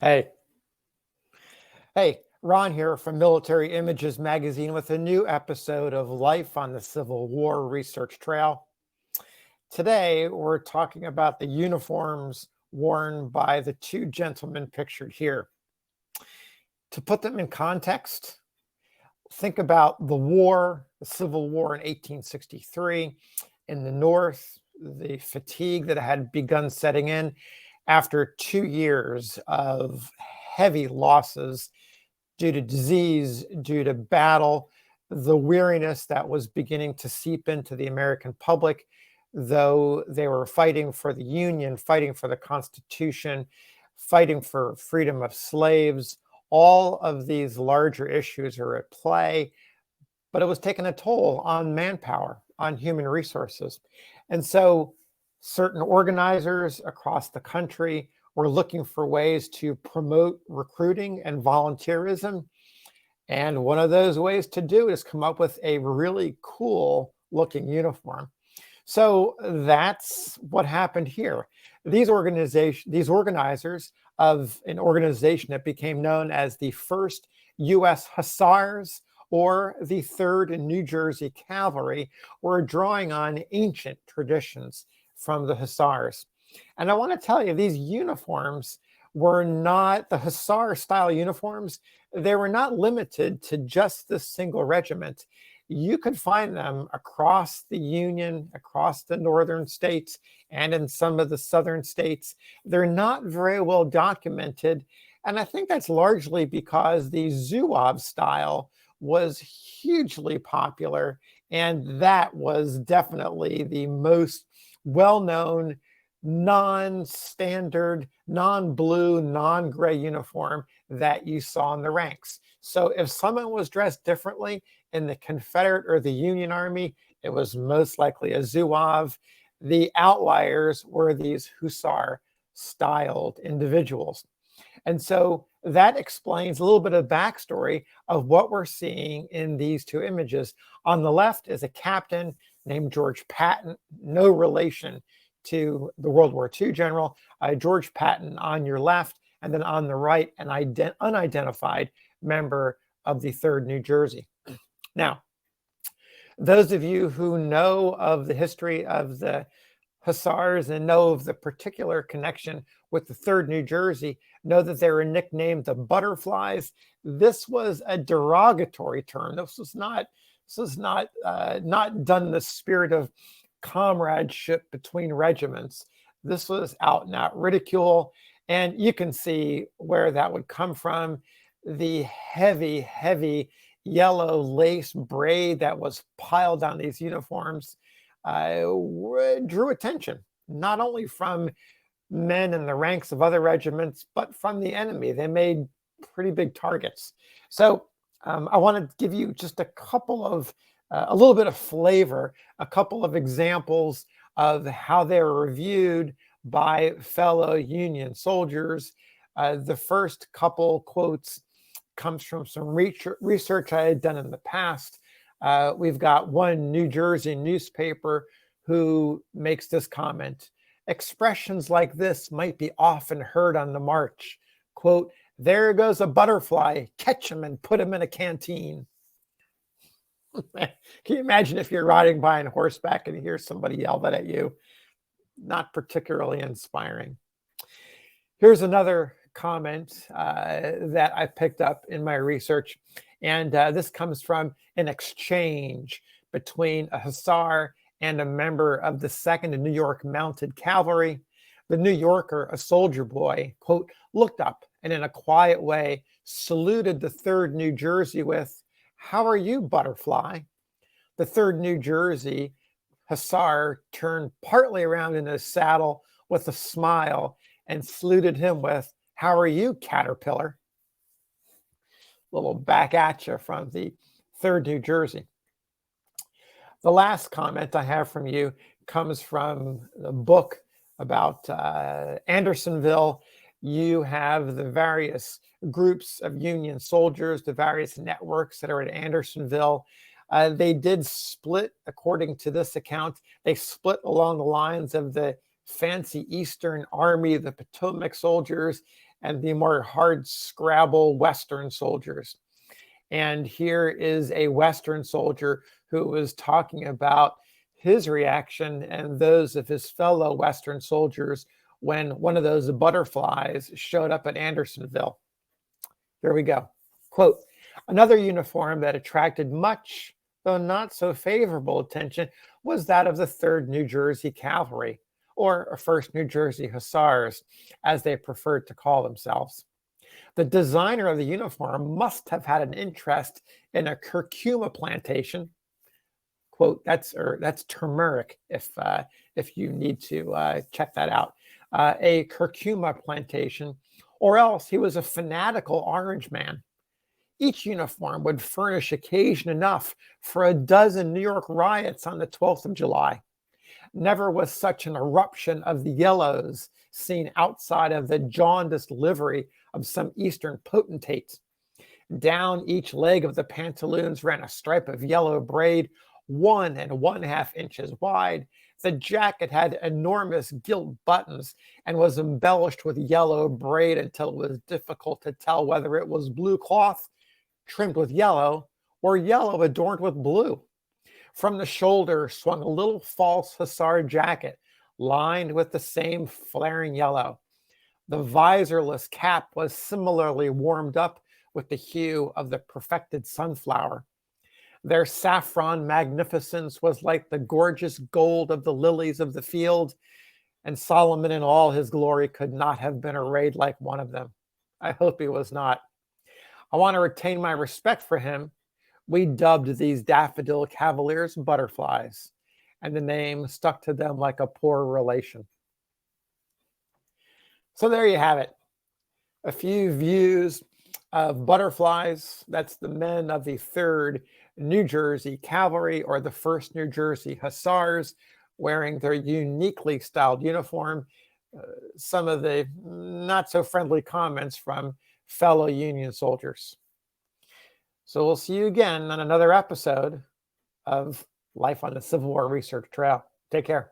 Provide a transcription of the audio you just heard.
Hey, hey, Ron here from Military Images Magazine with a new episode of Life on the Civil War Research Trail. Today, we're talking about the uniforms worn by the two gentlemen pictured here. To put them in context, think about the war, the Civil War in 1863 in the North, the fatigue that had begun setting in after 2 years of heavy losses due to disease, due to battle, the weariness that was beginning to seep into the American public, though they were fighting for the Union, fighting for the Constitution, fighting for freedom of slaves. All of these larger issues are at play, but it was taking a toll on manpower, on human resources. And so certain organizers across the country were looking for ways to promote recruiting and volunteerism. And one of those ways to do is come up with a really cool looking uniform. So that's what happened here. These organizers of an organization that became known as the First U.S. Hussars or the Third New Jersey Cavalry were drawing on ancient traditions from the Hussars. And I want to tell you, these uniforms were not the Hussar style uniforms. They were not limited to just this single regiment. You could find them across the Union, across the northern states, and in some of the southern states. They're not very well documented. And I think that's largely because the Zouave style was hugely popular. And that was definitely the most well-known, non-standard, non-blue, non-gray uniform that you saw in the ranks. So if someone was dressed differently in the Confederate or the Union Army, it was most likely a Zouave. The outliers were these Hussar-styled individuals. And so that explains a little bit of backstory of what we're seeing in these two images. On the left is a captain named George Patton, no relation to the World War II general, George Patton on your left, and then on the right, an unidentified member of the 3rd New Jersey. Now, those of you who know of the history of the Hussars and know of the particular connection with the 3rd New Jersey know that they were nicknamed the Butterflies. This was a derogatory term. This was not done in the spirit of comradeship between regiments. This was out and out ridicule. And you can see where that would come from. The heavy, heavy yellow lace braid that was piled on these uniforms drew attention, not only from men in the ranks of other regiments, but from the enemy. They made pretty big targets. So I want to give you just a little bit of flavor, a couple of examples of how they were reviewed by fellow Union soldiers. The first couple quotes comes from some research I had done in the past. We've got one New Jersey newspaper who makes this comment. Expressions like this might be often heard on the march. Quote, "There goes a butterfly, catch him and put him in a canteen." Can you imagine if you're riding by on horseback and you hear somebody yell that at you? Not particularly inspiring. Here's another comment that I picked up in my research. And this comes from an exchange between a Hussar and a member of the 2nd New York Mounted Cavalry. The New Yorker, a soldier boy, quote, looked up and in a quiet way saluted the 3rd New Jersey with, "How are you, Butterfly?" The 3rd New Jersey Hussar turned partly around in his saddle with a smile and saluted him with, "How are you, Caterpillar?" Little back at you from the 3rd New Jersey. The last comment I have from you comes from the book about Andersonville. You have the various groups of Union soldiers, the various networks that are at Andersonville. They did split, according to this account, they split along the lines of the fancy Eastern Army, the Potomac soldiers, and the more hard scrabble Western soldiers. And here is a Western soldier who was talking about his reaction and those of his fellow Western soldiers when one of those butterflies showed up at Andersonville. Here we go. Quote, another uniform that attracted much, though not so favorable attention, was that of the 3rd New Jersey Cavalry, or 1st New Jersey Hussars, as they preferred to call themselves. The designer of the uniform must have had an interest in a curcuma plantation. Quote, that's turmeric if you need to check that out. A curcuma plantation, or else he was a fanatical orange man. Each uniform would furnish occasion enough for a dozen New York riots on the 12th of July. Never was such an eruption of the yellows seen outside of the jaundiced livery of some Eastern potentate. Down each leg of the pantaloons ran a stripe of yellow braid, 1 1/2 inches wide. The jacket had enormous gilt buttons and was embellished with yellow braid until it was difficult to tell whether it was blue cloth trimmed with yellow or yellow adorned with blue. From the shoulder swung a little false hussar jacket lined with the same flaring yellow. The visorless cap was similarly warmed up with the hue of the perfected sunflower. Their saffron magnificence was like the gorgeous gold of the lilies of the field, and Solomon in all his glory could not have been arrayed like one of them. I hope he was not. I want to retain my respect for him. We dubbed these daffodil cavaliers butterflies, and the name stuck to them like a poor relation. So there you have it. A few views of butterflies. That's the men of the 3rd New Jersey Cavalry, or the 1st New Jersey Hussars, wearing their uniquely styled uniform. Some of the not so friendly comments from fellow Union soldiers. So we'll see you again on another episode of Life on the Civil War Research Trail. Take care.